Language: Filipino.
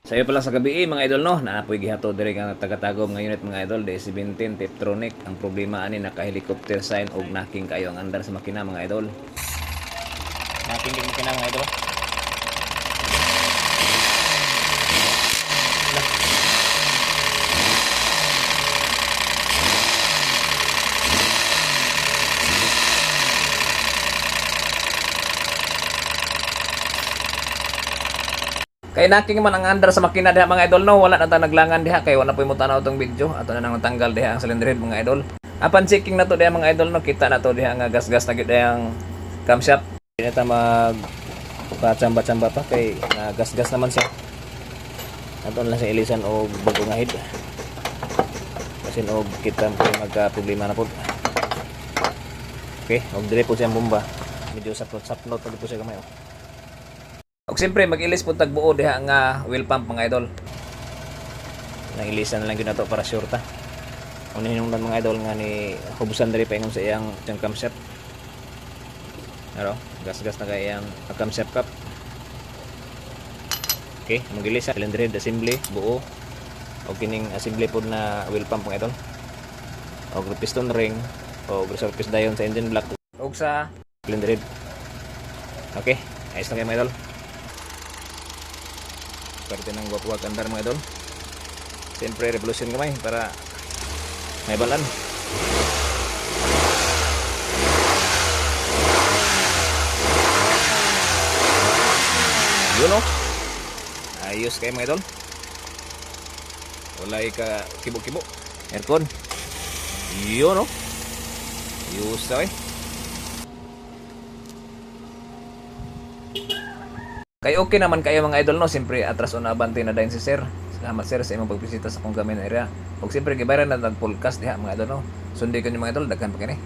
Sayo pala sa gabi mga idol no, naapoy gihato diri nga taga-tagom nga unit mga idol, D17 Tiptronic. Ang problema ani naka-helicopter sign og knocking kayo ang andar sa makina mga idol. Knocking din makina mga idol. Kay knocking man ang andar sa makina diha mga idol no, wala na ta naglangan diha kay wala po mo tanaw tong video. Ato na nang natanggal diha ang cylinder head mga idol. Apan checking na to diha mga idol no, kita na to diha nga gas-gas na gyud ang camshaft. Hindi na ta mag patsamba-tsamba pa kay gas-gas naman siya. Ato lang sa ilisan og bago nga head. Kasi og kita po magka problema na po. Okay, og dire po siyang bomba. Medyo saplot-saplot pa po siya gamay oh. Og siyempre mag-ilis po tagbuo diha nga wheel pump mga idol. Nang ilisan na lang gyud nato para sure ta. Una hinungdan mga idol nga ni hubusan diri pa ingon sa iyang camshaft. Pero gas-gas na kay iyang camshaft cap. Okay, mag-ilis sa cylinder head assembly buo. Og kining assembly pod na wheel pump mga idol. Og piston ring og surface dayon sa engine block og sa cylinder head. Okay, ayos na kayo mga idol. Parte ng wag andar mga idol. Siyempre revolution kamay para may balan. Yun o. Ayos kayo mga idol. Wala ka kibo-kibo. Aircon. Yun o. Ayos na eh. Kay okay naman kayo mga idol no, siyempre atras on abante na dayon si sir. Salamat sir sa imong pagbisita sa akong gamin area. Ug siyempre gibayran na nag podcast diha mga idol no. Sundi ko ni mga idol daghan pa kini.